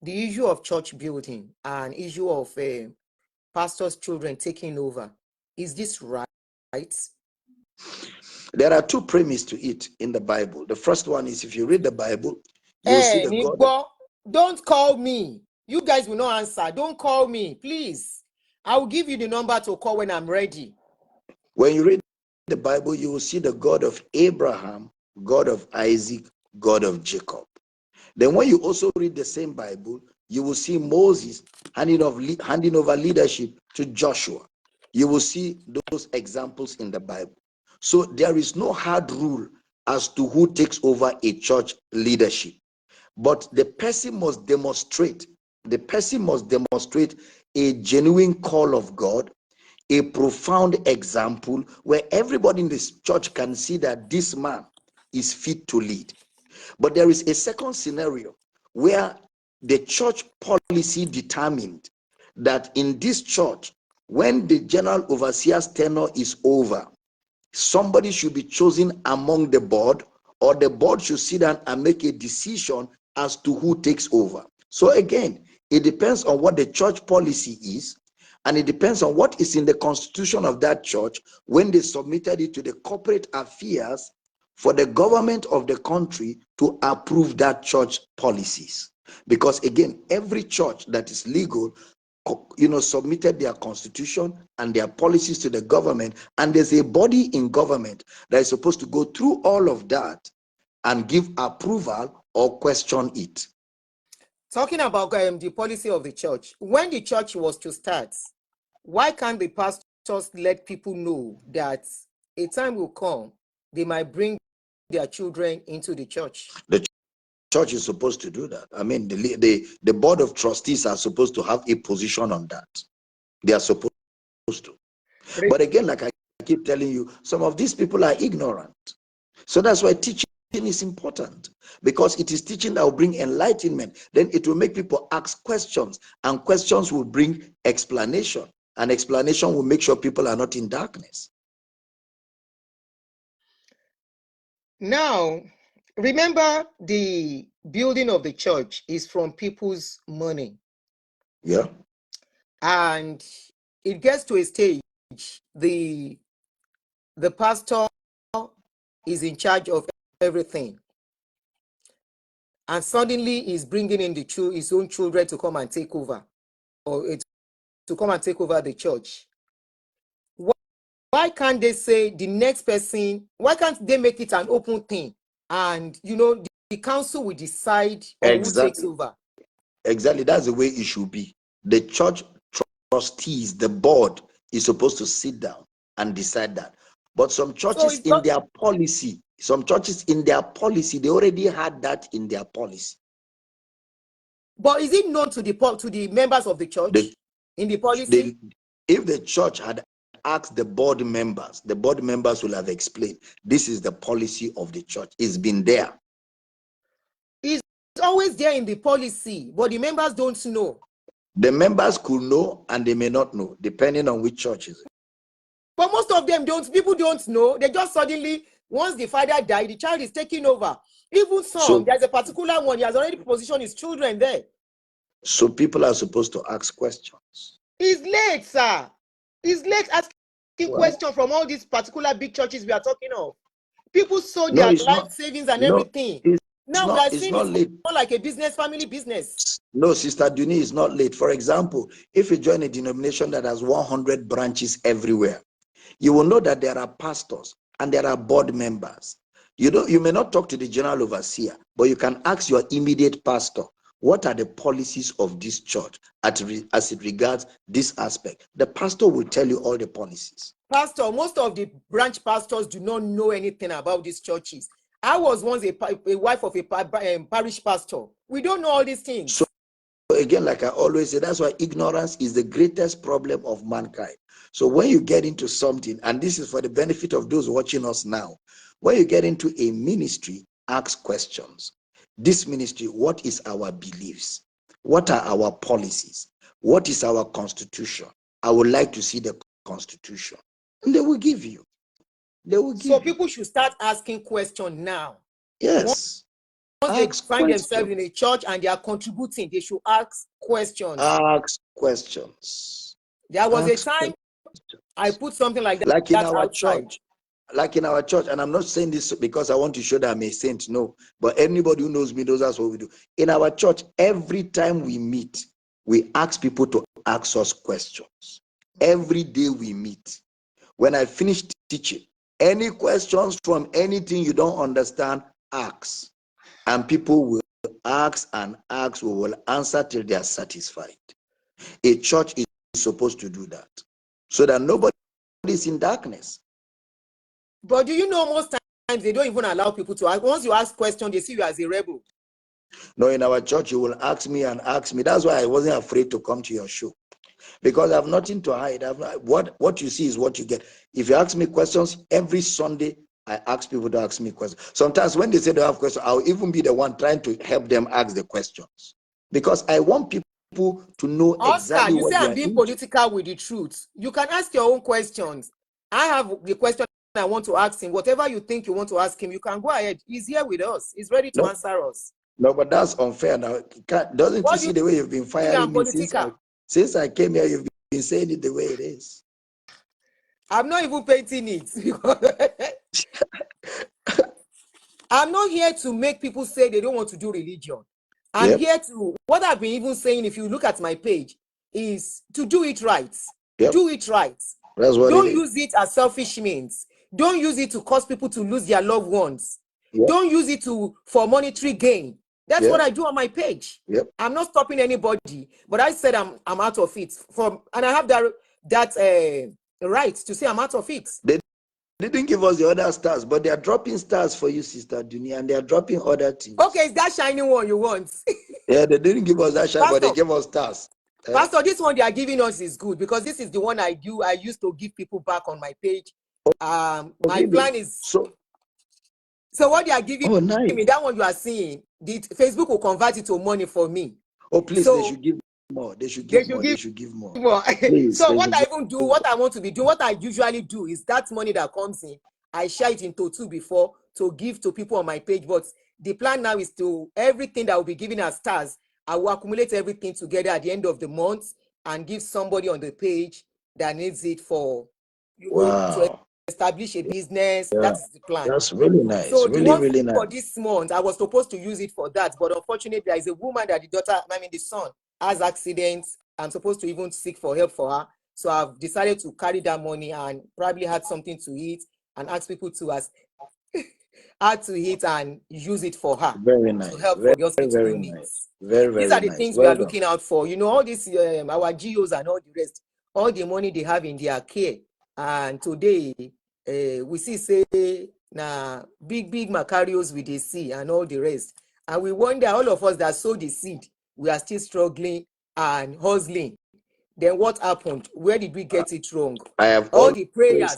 the issue of church building and issue of pastors' children taking over, is this right? There are two premises to it in the Bible. The first one is, if you read the Bible, you'll see the God. Don't call me. You guys will not answer. Don't call me, please. I will give you the number to call when I'm ready. When you read the Bible, you will see the God of Abraham, God of Isaac, God of Jacob. Then when you also read the same Bible, you will see Moses handing over leadership to Joshua. You will see those examples in the Bible. So there is no hard rule as to who takes over a church leadership. But the person must demonstrate a genuine call of God, a profound example where everybody in this church can see that this man is fit to lead. But there is a second scenario where the church policy determined that in this church, when the general overseer's tenure is over, somebody should be chosen among the board, or the board should sit down and make a decision as to who takes over. So again, it depends on what the church policy is, and it depends on what is in the constitution of that church when they submitted it to the corporate affairs for the government of the country to approve that church policies. Because again, every church that is legal, submitted their constitution and their policies to the government, and there's a body in government that is supposed to go through all of that and give approval or question it. Talking about the policy of the church, when the church was to start, why can't the pastors let people know that a time will come they might bring their children into the church? The church is supposed to do that. I mean, the board of trustees are supposed to have a position on that. They are supposed to. But again, like I keep telling you, some of these people are ignorant. So that's why teaching is important, because it is teaching that will bring enlightenment. Then it will make people ask questions, and questions will bring explanation, and explanation will make sure people are not in darkness. Now, remember, the building of the church is from people's money. Yeah. And it gets to a stage, the pastor is in charge of everything, and suddenly he's bringing in his own children to come and take over, or to come and take over the church. Why can't they say the next person? Why can't they make it an open thing, and the council will decide on who takes over? Exactly, that's the way it should be. The church trustees, the board, is supposed to sit down and decide that. But some churches in their policy, they already had that in their policy. But is it known to the members of the church in the policy? If the church had asked the board members will have explained, this is the policy of the church. It's been there. It's always there in the policy, but the members don't know. The members could know and they may not know, depending on which church is it. But most of them don't. People don't know. They just suddenly, once the father died, the child is taking over. Even some, there's a particular one, he has already positioned his children there. So people are supposed to ask questions. It's late, sir. It's late asking questions from all these particular big churches we are talking of. People sold their life savings and everything. Now we are seeing it's more like a business, family business. No, Sister Duni, is not late. For example, if you join a denomination that has 100 branches everywhere, you will know that there are pastors and there are board members. You may not talk to the general overseer, but you can ask your immediate pastor, what are the policies of this church as it regards this aspect? The pastor will tell you all the policies. Pastor, most of the branch pastors do not know anything about these churches. I was once a wife of a parish pastor. We don't know all these things. So again, like I always say, that's why ignorance is the greatest problem of mankind. So when you get into something, and this is for the benefit of those watching us now, when you get into a ministry, ask questions. This ministry, what is our beliefs? What are our policies? What is our constitution? I would like to see the constitution. And they will give you. So people should start asking questions now. Yes. they find themselves in a church and they are contributing, they should ask questions. Ask questions. There was a time I put something like that, like in our outside. church. Like in our church, and I'm not saying this because I want to show that I'm a saint, no. But anybody who knows me knows that's what we do. In our church, every time we meet, we ask people to ask us questions. Every day we meet. When I finish teaching, any questions from anything you don't understand, ask. And people will ask and ask, we will answer till they are satisfied. A church is supposed to do that so that nobody is in darkness. But do you know most times they don't even allow people to ask? Once you ask questions, they see you as a rebel. No, in our church, you will ask me and ask me. That's why I wasn't afraid to come to your show. Because I have nothing to hide. What you see is what you get. If you ask me questions, every Sunday, I ask people to ask me questions. Sometimes when they say they have questions, I'll even be the one trying to help them ask the questions. Because I want people to know exactly you what say they I'm are being into. political with the truth. You can ask your own questions. I have the question I want to ask him. Whatever you think you want to ask him, you can go ahead. He's here with us. He's ready to answer us. No, but that's unfair now. Doesn't you see the way you've been firing me since I came here? You've been saying it the way it is. I'm not even painting it. I'm not here to make people say they don't want to do religion. I'm here to, what I've been even saying, if you look at my page, is to do it right. Do it right. That's what Don't use it as selfish means. Don't use it to cause people to lose their loved ones. Don't use it for monetary gain. That's what I do on my page. I'm not stopping anybody, but I said I'm out of it. And I have that right to say I'm out of it. They didn't give us the other stars, but they are dropping stars for you, Sister Dunia, and they are dropping other things. Okay, it's that shiny one you want. Yeah, they didn't give us that shiny, but they gave us stars. Pastor, this one they are giving us is good because this is the one I do. I used to give people back on my page. My plan is so what they are giving me, that one you are seeing, Facebook will convert it to money for me. Oh, please, they should give more. They should give more. They should give more. Please, so what I even do, what I want to be doing, what I usually do is that money that comes in, I share it into two before to give to people on my page. But the plan now is to everything that will be given as stars, I will accumulate everything together at the end of the month and give somebody on the page that needs it for to establish a business. That is the plan. That's really nice. So really nice. For this month, I was supposed to use it for that, but unfortunately, there is a woman that the son has accidents. I'm supposed to even seek for help for her. So I've decided to carry that money and probably had something to eat and ask people to add to it and use it for her. Very nice. To help for the hospital needs. These are the things we are looking out for. You know, all this, our GOs and all the rest, all the money they have in their care. And today, we say, big Macarios with the sea and all the rest. And we wonder, all of us that sowed the seed, we are still struggling and hustling. Then what happened? Where did we get it wrong? I have all the prayers,